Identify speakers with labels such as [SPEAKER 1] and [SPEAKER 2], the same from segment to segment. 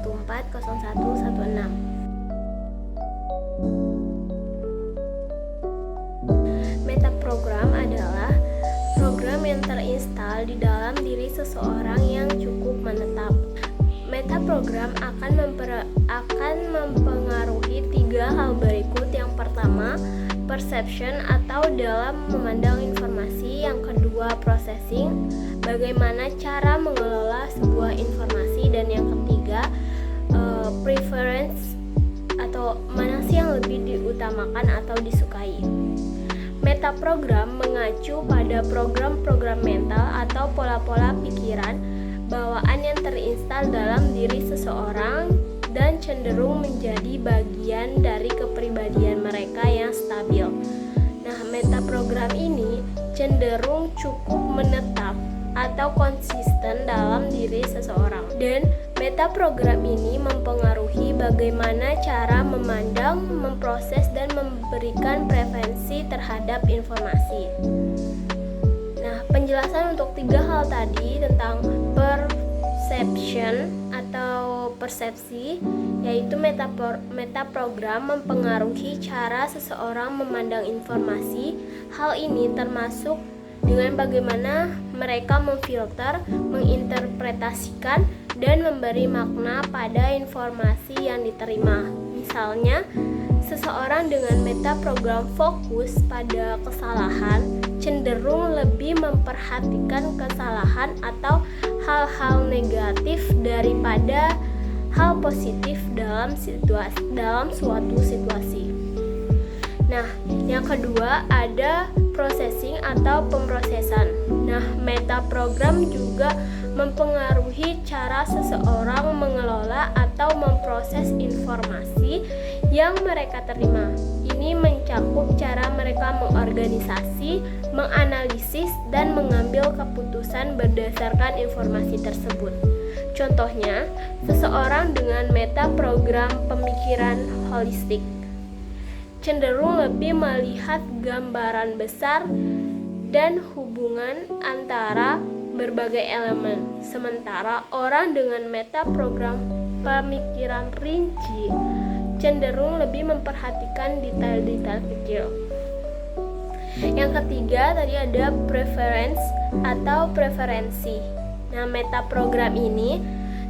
[SPEAKER 1] 140116. Metaprogram adalah program yang terinstal di dalam diri seseorang yang cukup menetap. Metaprogram akan mempengaruhi 3 hal berikut. Yang pertama, perception atau dalam memandang informasi. Yang kedua, processing, bagaimana cara mengelola sebuah informasi. Dan yang ketiga, preference atau mana sih yang lebih diutamakan atau disukai. Metaprogram mengacu pada program-program mental atau pola-pola pikiran bawaan yang terinstal dalam diri seseorang dan cenderung menjadi bagian dari kepribadian mereka yang stabil. Nah, metaprogram ini cenderung cukup menetap atau konsisten dalam diri seseorang. Dan metaprogram ini mempengaruhi bagaimana cara memandang, memproses, dan memberikan preferensi terhadap informasi. Nah, penjelasan untuk 3 hal tadi tentang perception atau persepsi, yaitu metaprogram mempengaruhi cara seseorang memandang informasi. Hal ini termasuk dengan bagaimana mereka memfilter, menginterpretasikan, dan memberi makna pada informasi yang diterima. Misalnya, seseorang dengan metaprogram fokus pada kesalahan cenderung lebih memperhatikan kesalahan atau hal-hal negatif daripada hal positif dalam suatu situasi. Nah, yang kedua ada processing atau pemrosesan. Nah, metaprogram juga mempengaruhi cara seseorang mengelola atau memproses informasi yang mereka terima. Ini mencakup cara mereka mengorganisasi, menganalisis, dan mengambil keputusan berdasarkan informasi tersebut. Contohnya, seseorang dengan metaprogram pemikiran holistik cenderung lebih melihat gambaran besar dan hubungan antara berbagai elemen. Sementara orang dengan metaprogram pemikiran rinci cenderung lebih memperhatikan detail-detail kecil. Yang ketiga tadi ada preference atau preferensi. Nah, metaprogram ini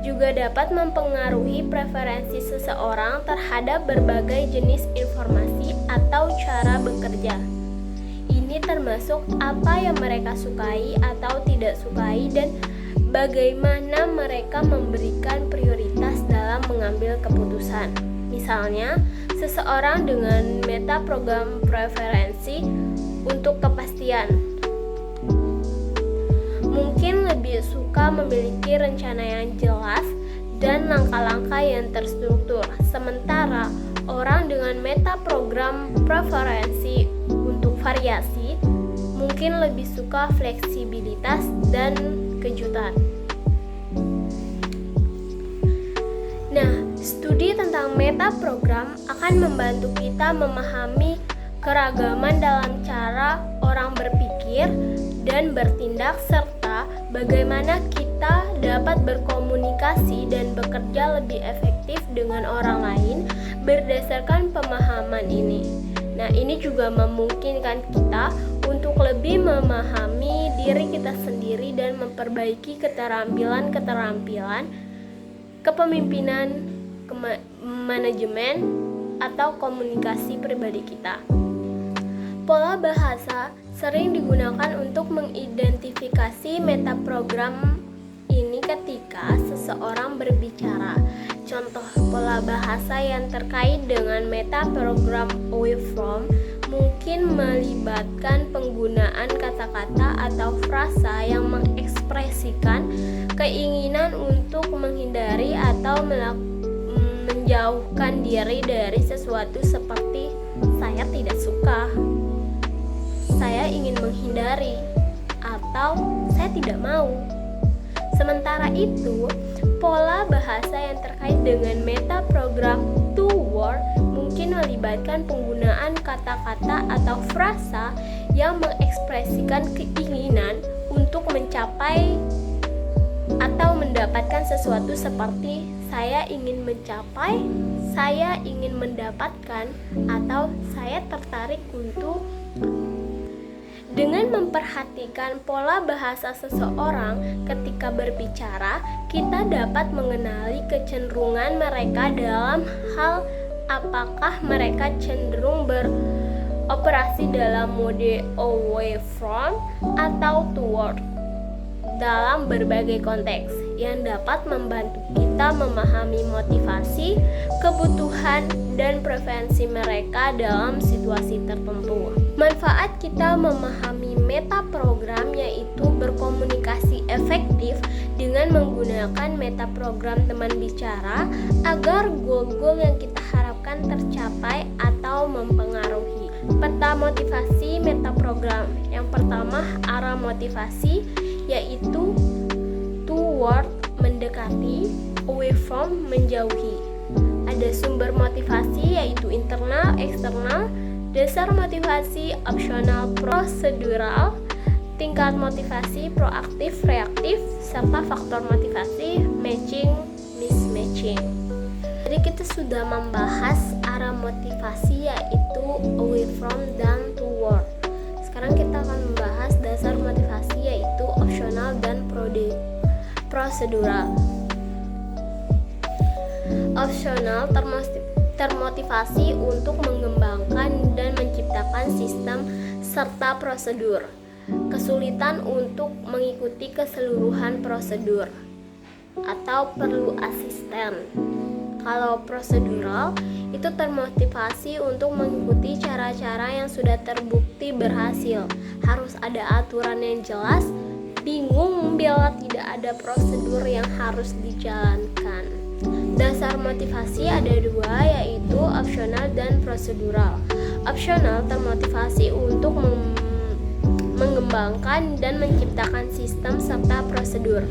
[SPEAKER 1] juga dapat mempengaruhi preferensi seseorang terhadap berbagai jenis informasi atau cara bekerja. Ini termasuk apa yang mereka sukai atau tidak sukai dan bagaimana mereka memberikan prioritas dalam mengambil keputusan. Misalnya, seseorang dengan metaprogram preferensi untuk kepastian mungkin lebih suka memiliki rencana yang jelas dan langkah-langkah yang terstruktur. Sementara orang dengan metaprogram preferensi untuk variasi mungkin lebih suka fleksibilitas dan kejutan. Nah, studi tentang metaprogram akan membantu kita memahami keragaman dalam cara orang berpikir dan bertindak serta bagaimana kita dapat berkomunikasi dan bekerja lebih efektif dengan orang lain berdasarkan pemahaman ini. Nah, ini juga memungkinkan kita untuk lebih memahami diri kita sendiri dan memperbaiki keterampilan kepemimpinan, manajemen, atau komunikasi pribadi kita. Pola bahasa sering digunakan untuk mengidentifikasi metaprogram ini ketika seseorang berbicara. Contoh pola bahasa yang terkait dengan metaprogram away from mungkin melibatkan penggunaan kata-kata atau frasa yang mengekspresikan keinginan untuk menghindari atau menjauhkan diri dari sesuatu seperti saya tidak suka, saya ingin menghindari, atau saya tidak mau. Sementara itu, pola bahasa yang terkait dengan metaprogram toward mungkin melibatkan penggunaan kata-kata atau frasa yang mengekspresikan keinginan untuk mencapai atau mendapatkan sesuatu seperti saya ingin mencapai, saya ingin mendapatkan, atau saya tertarik untuk. Dengan memperhatikan pola bahasa seseorang ketika berbicara, kita dapat mengenali kecenderungan mereka dalam hal apakah mereka cenderung beroperasi dalam mode away from atau toward dalam berbagai konteks yang dapat membantu kita memahami motivasi, kebutuhan, dan preferensi mereka dalam situasi tertentu. Manfaat kita memahami metaprogram yaitu berkomunikasi efektif dengan menggunakan metaprogram teman bicara agar goal-goal yang kita harapkan tercapai atau mempengaruhi. Peta motivasi metaprogram. Yang pertama, arah motivasi yaitu toward mendekati, away from menjauhi. Ada sumber motivasi yaitu internal, eksternal, dasar motivasi, opsional, prosedural, tingkat motivasi, proaktif, reaktif, serta faktor motivasi, matching, mismatching. Jadi kita sudah membahas arah motivasi yaitu away from dan toward. Sekarang kita akan membahas dasar motivasi yaitu opsional dan prosedural. Opsional termotivasi untuk mengembangkan dan menciptakan sistem serta prosedur. Kesulitan untuk mengikuti keseluruhan prosedur atau perlu asisten. Kalau prosedural itu termotivasi untuk mengikuti cara-cara yang sudah terbukti berhasil. Harus ada aturan yang jelas, bingung bila tidak ada prosedur yang harus dijalankan. Dasar motivasi ada dua yaitu opsional dan prosedural. Opsional termotivasi untuk mengembangkan dan menciptakan sistem serta prosedur.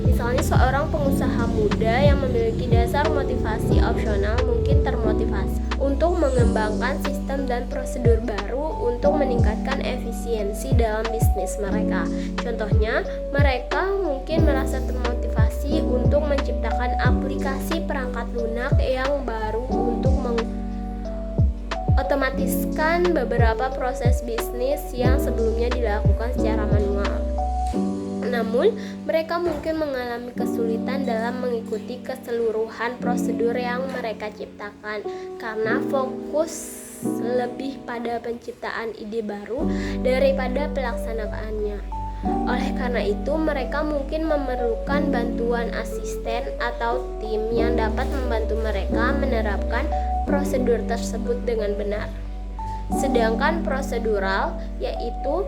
[SPEAKER 1] Misalnya seorang pengusaha muda yang memiliki dasar motivasi opsional mungkin termotivasi untuk mengembangkan sistem dan prosedur baru untuk meningkatkan efisiensi dalam bisnis mereka. Contohnya, mereka mungkin merasa termotivasi untuk menciptakan aplikasi perangkat lunak yang baru untuk otomatiskan beberapa proses bisnis yang sebelumnya dilakukan secara manual. Namun, mereka mungkin mengalami kesulitan dalam mengikuti keseluruhan prosedur yang mereka ciptakan karena fokus lebih pada penciptaan ide baru daripada pelaksanaannya. Oleh karena itu, mereka mungkin memerlukan bantuan asisten atau tim yang dapat membantu mereka menerapkan prosedur tersebut dengan benar. Sedangkan prosedural yaitu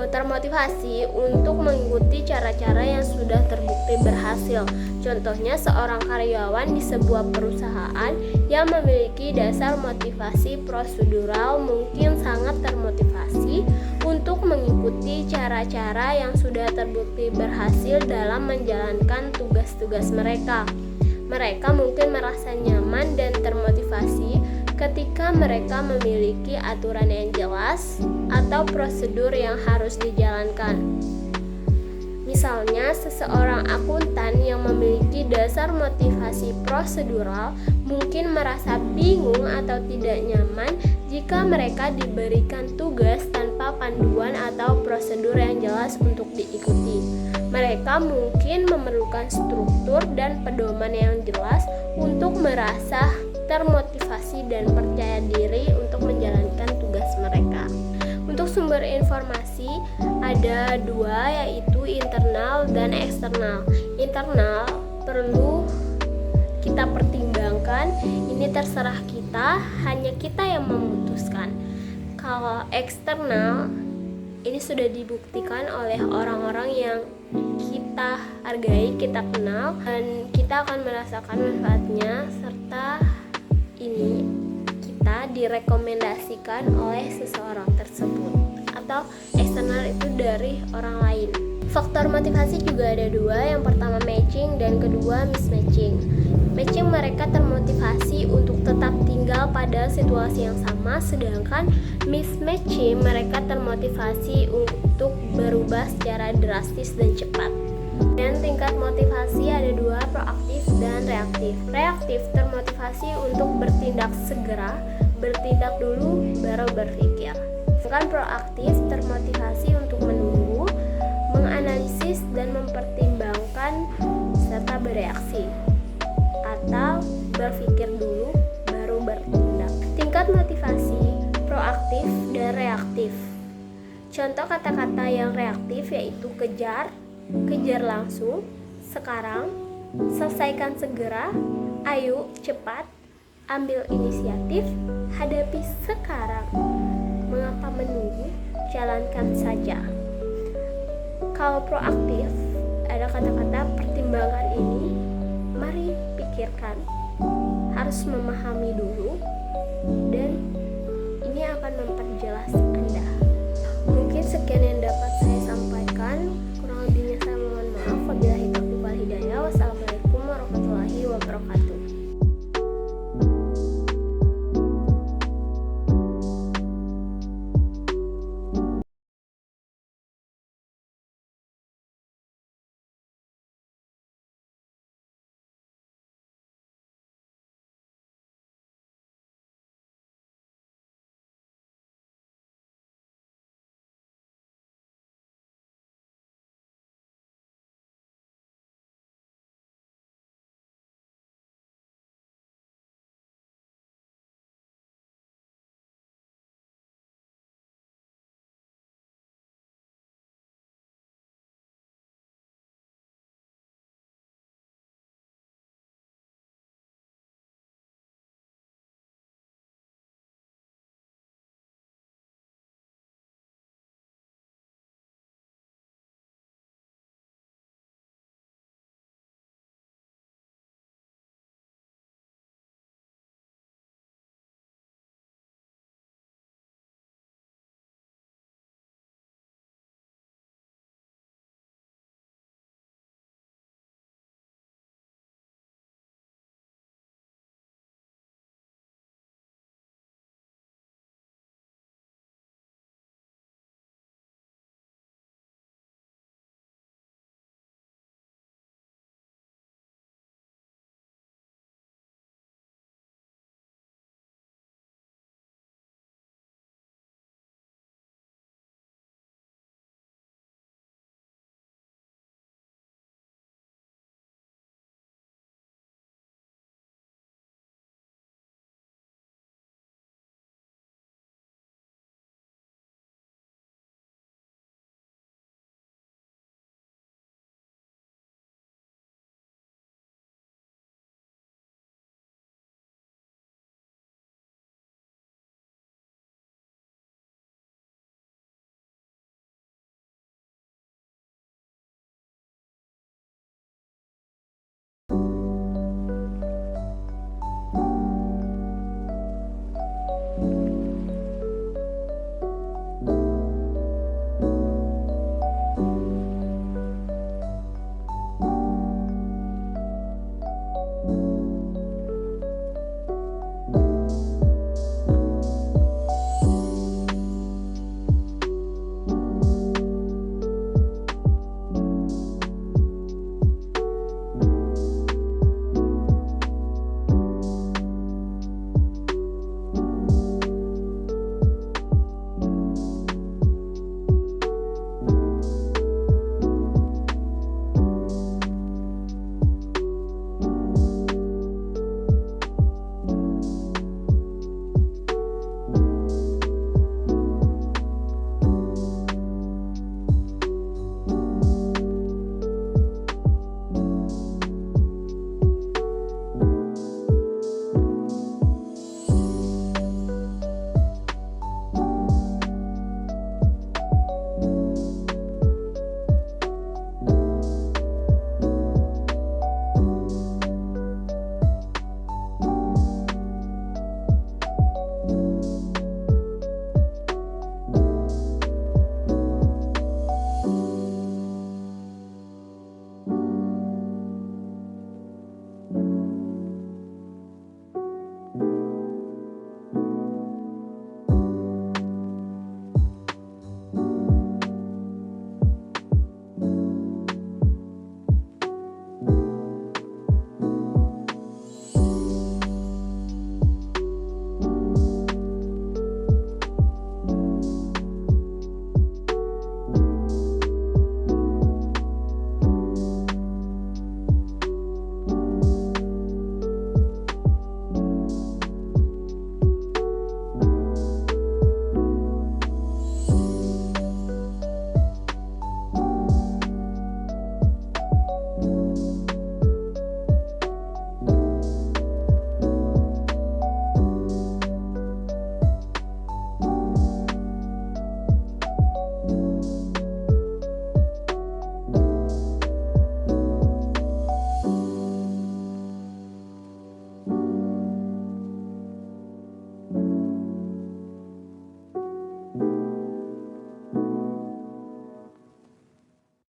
[SPEAKER 1] termotivasi untuk mengikuti cara-cara yang sudah terbukti berhasil. Contohnya seorang karyawan di sebuah perusahaan yang memiliki dasar motivasi prosedural mungkin sangat termotivasi untuk mengikuti cara-cara yang sudah terbukti berhasil dalam menjalankan tugas-tugas mereka. Mereka mungkin merasa nyaman dan termotivasi ketika mereka memiliki aturan yang jelas atau prosedur yang harus dijalankan. Misalnya, seseorang akuntan yang memiliki dasar motivasi prosedural mungkin merasa bingung atau tidak nyaman jika mereka diberikan tugas tanpa panduan atau prosedur yang jelas untuk diikuti. Mereka mungkin memerlukan struktur dan pedoman yang jelas untuk merasa termotivasi dan percaya diri untuk menjalankan tugas mereka. Untuk sumber informasi ada dua yaitu internal dan eksternal. Internal perlu kita pertimbangkan, ini terserah kita, hanya kita yang memutuskan. Kalau eksternal ini sudah dibuktikan oleh orang-orang yang kita hargai, kita kenal, dan kita akan merasakan manfaatnya serta ini kita direkomendasikan oleh seseorang tersebut atau eksternal itu dari orang lain. Faktor motivasi juga ada dua, yang pertama matching dan kedua mismatching. Matching mereka termotivasi untuk tetap tinggal pada situasi yang sama, sedangkan mismatching mereka termotivasi untuk berubah secara drastis dan cepat. Dan tingkat motivasi ada dua, proaktif dan reaktif. Reaktif termotivasi untuk bertindak segera, bertindak dulu baru berpikir. Sedangkan proaktif termotivasi untuk menunggu, menganalisis dan mempertimbangkan serta bereaksi, atau berpikir dulu baru bertindak. Tingkat motivasi proaktif dan reaktif. Contoh kata-kata yang reaktif yaitu kejar, kejar langsung, sekarang, selesaikan segera, ayo cepat, ambil inisiatif, hadapi sekarang, mengapa menunggu, jalankan saja. Kalau proaktif, ada kata-kata pertimbangan ini, mari pikirkan, harus memahami dulu,